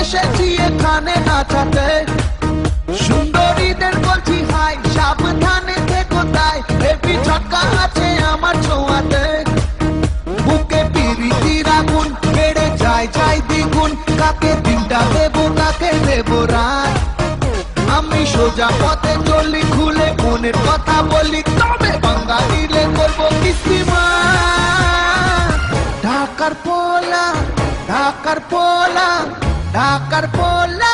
এসেছি এখানে নাচাতে। সুন্দরীদের বলছি হাই, সাবধানে থেকো তাই, হেভি ছক্কা আছে আমার ছোঁয়াতে। বুকে পিরিতির আগুন বেড়ে যায় যায় দ্বিগুণ, কাকে দিনটা দেবো কাকে দেবো রাত। আমি সোজা পথে চলি, খুলে মনের কথা বলি, তবে বাঙালিলে করবো কিস্তিমাত। ঢাকার পোলা, ঢাকার পোলা, ঢাকার পোলা।